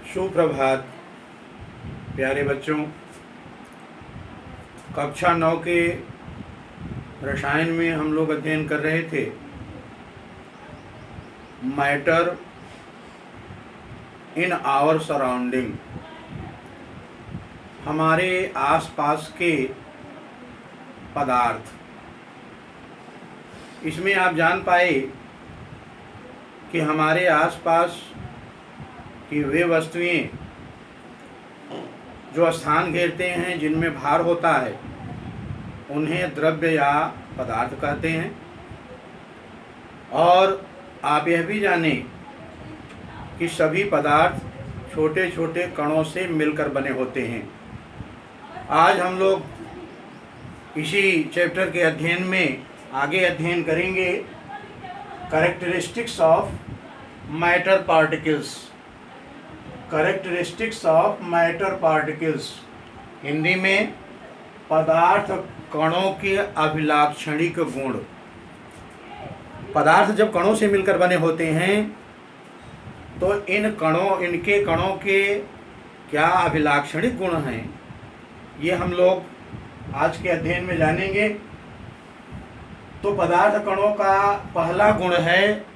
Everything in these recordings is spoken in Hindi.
सुप्रभात प्यारे बच्चों। कक्षा 9 के रसायन में हम लोग अध्ययन कर रहे थे मैटर इन आवर सराउंडिंग, हमारे आसपास के पदार्थ। इसमें आप जान पाए कि हमारे आसपास कि वे वस्तुएं जो स्थान घेरते हैं, जिनमें भार होता है, उन्हें द्रव्य या पदार्थ कहते हैं। और आप यह भी जानें कि सभी पदार्थ छोटे छोटे कणों से मिलकर बने होते हैं। आज हम लोग इसी चैप्टर के अध्ययन में आगे अध्ययन करेंगे characteristics of matter particles. Characteristics of matter particles, Hindi में पदार्थ कणों के अभिलाक्षणिक गुण। पदार्थ जब कणों से मिलकर बने होते हैं तो इनके कणों के क्या अभिलाक्षणिक गुण हैं, ये हम लोग आज के अध्ययन में जानेंगे। तो पदार्थ कणों का पहला गुण है,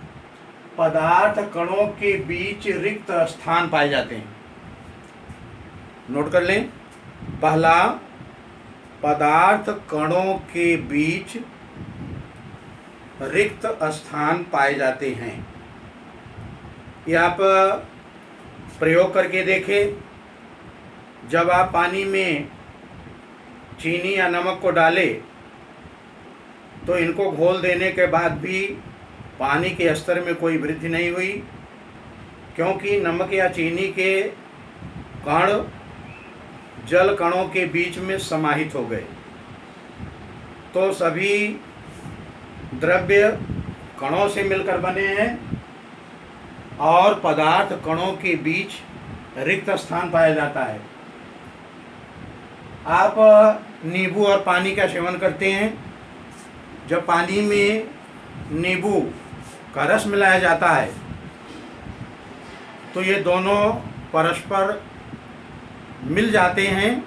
पदार्थ कणों के बीच रिक्त स्थान पाए जाते हैं। नोट कर लें, पहला, पदार्थ कणों के बीच रिक्त स्थान पाए जाते हैं। ये आप प्रयोग करके देखें। जब आप पानी में चीनी या नमक को डालें तो इनको घोल देने के बाद भी पानी के स्तर में कोई वृद्धि नहीं हुई, क्योंकि नमक या चीनी के कण जल कणों के बीच में समाहित हो गए। तो सभी द्रव्य कणों से मिलकर बने हैं और पदार्थ कणों के बीच रिक्त स्थान पाया जाता है। आप नींबू और पानी का सेवन करते हैं। जब पानी में नींबू का रस मिलाया जाता है तो ये दोनों परस्पर मिल जाते हैं,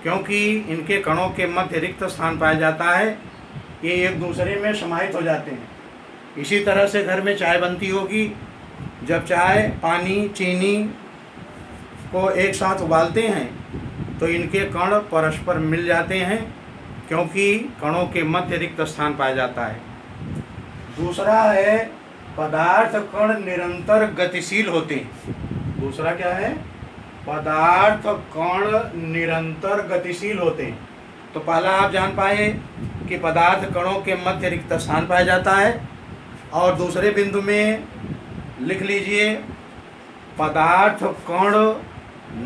क्योंकि इनके कणों के मध्य रिक्त स्थान पाया जाता है। ये एक दूसरे में समाहित हो जाते हैं। इसी तरह से घर में चाय बनती होगी। जब चाय, पानी, चीनी को एक साथ उबालते हैं तो इनके कण परस्पर मिल जाते हैं, क्योंकि कणों के मध्य रिक्त स्थान पाया जाता है। दूसरा है, पदार्थ कण निरंतर गतिशील होते हैं। दूसरा क्या है? पदार्थ कण निरंतर गतिशील होते हैं। तो पहला आप जान पाए कि पदार्थ कणों के मध्य रिक्त स्थान पाया जाता है, और दूसरे बिंदु में लिख लीजिए, पदार्थ कण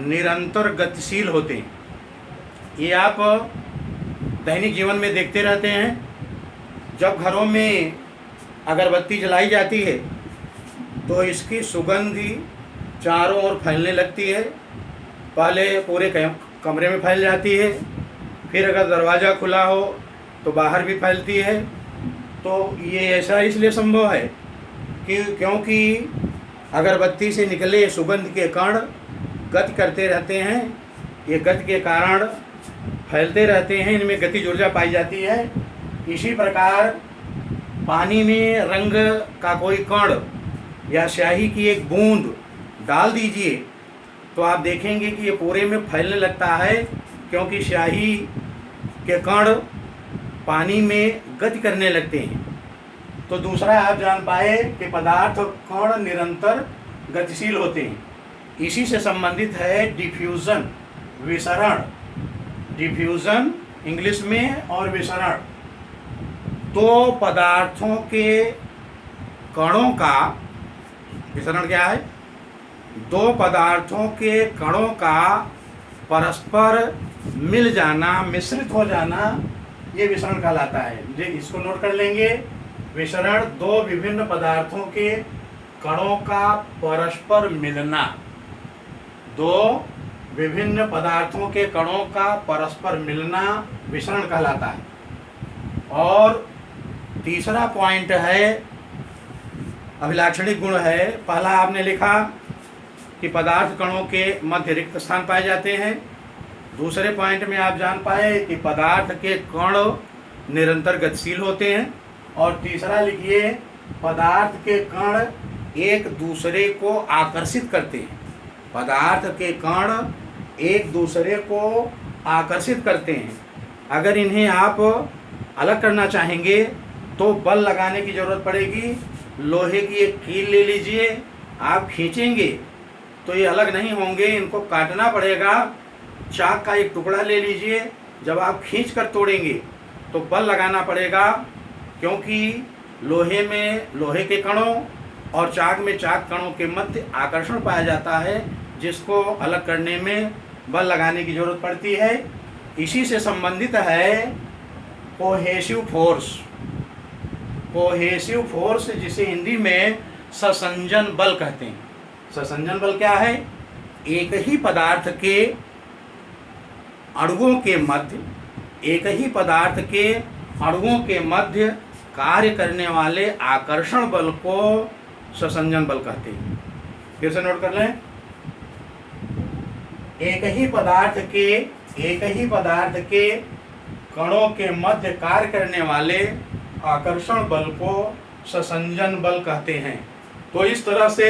निरंतर गतिशील होते हैं। ये आप दैनिक जीवन में देखते रहते हैं। जब घरों में अगरबत्ती जलाई जाती है तो इसकी सुगंधी चारों ओर फैलने लगती है। पहले पूरे कमरे में फैल जाती है, फिर अगर दरवाज़ा खुला हो तो बाहर भी फैलती है। तो ये ऐसा इसलिए संभव है कि क्योंकि अगरबत्ती से निकले सुगंध के कण गति करते रहते हैं। ये गति के कारण फैलते रहते हैं, इनमें गतिज ऊर्जा पाई जाती है। इसी प्रकार पानी में रंग का कोई कण या स्याही की एक बूंद डाल दीजिए तो आप देखेंगे कि ये पूरे में फैलने लगता है, क्योंकि स्याही के कण पानी में गति करने लगते हैं। तो दूसरा आप जान पाए कि पदार्थ कण निरंतर गतिशील होते हैं। इसी से संबंधित है डिफ्यूज़न, विसरण। डिफ्यूज़न इंग्लिश में और विसरण। दो पदार्थों के कणों का विसरण क्या है? दो पदार्थों के कणों का परस्पर मिल जाना, मिश्रित हो जाना, ये विसरण कहलाता है। इसको नोट कर लेंगे। विसरण दो विभिन्न पदार्थों के कणों का परस्पर मिलना। दो विभिन्न पदार्थों के कणों का परस्पर मिलना विसरण कहलाता है। और तीसरा पॉइंट है, अभिलाक्षणिक गुण है। पहला आपने लिखा कि पदार्थ कणों के मध्य रिक्त स्थान पाए जाते हैं। दूसरे पॉइंट में आप जान पाए कि पदार्थ के कण निरंतर गतिशील होते हैं। और तीसरा लिखिए, पदार्थ के कण एक दूसरे को आकर्षित करते हैं। पदार्थ के कण एक दूसरे को आकर्षित करते हैं। अगर इन्हें आप अलग करना चाहेंगे तो बल लगाने की ज़रूरत पड़ेगी। लोहे की एक कील ले लीजिए, आप खींचेंगे तो ये अलग नहीं होंगे, इनको काटना पड़ेगा। चाक का एक टुकड़ा ले लीजिए, जब आप खींच कर तोड़ेंगे तो बल लगाना पड़ेगा, क्योंकि लोहे में लोहे के कणों और चाक में चाक कणों के मध्य आकर्षण पाया जाता है, जिसको अलग करने में बल लगाने की ज़रूरत पड़ती है। इसी से संबंधित है कोहेसिव फोर्स। कोहेसिव फोर्स जिसे हिंदी में ससंजन बल कहते हैं। ससंजन बल क्या है? एक ही पदार्थ के अणुओं के मध्य, एक ही पदार्थ के अणुओं के मध्य कार्य करने वाले आकर्षण बल को ससंजन बल कहते हैं। फिर से नोट कर लें, एक ही पदार्थ के कणों के मध्य कार्य करने वाले आकर्षण बल को ससंजन बल कहते हैं। तो इस तरह से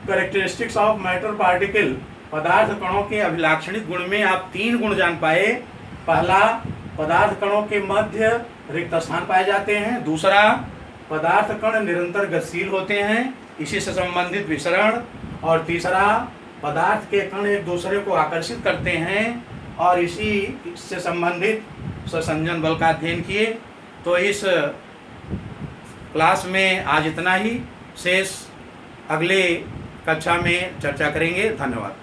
कैरेक्टरिस्टिक्स ऑफ मैटर पार्टिकल, पदार्थ कणों के अभिलाक्षणिक गुण में आप 3 गुण जान पाए। पहला, पदार्थ कणों के मध्य रिक्त स्थान पाए जाते हैं। दूसरा, पदार्थ कण निरंतर गतिशील होते हैं, इसी से संबंधित विसरण। और तीसरा, पदार्थ के कण एक दूसरे को आकर्षित करते हैं और इसी से संबंधित ससंजन बल का अध्ययन किए। तो इस क्लास में आज इतना ही, शेष अगले कक्षा में चर्चा करेंगे। धन्यवाद।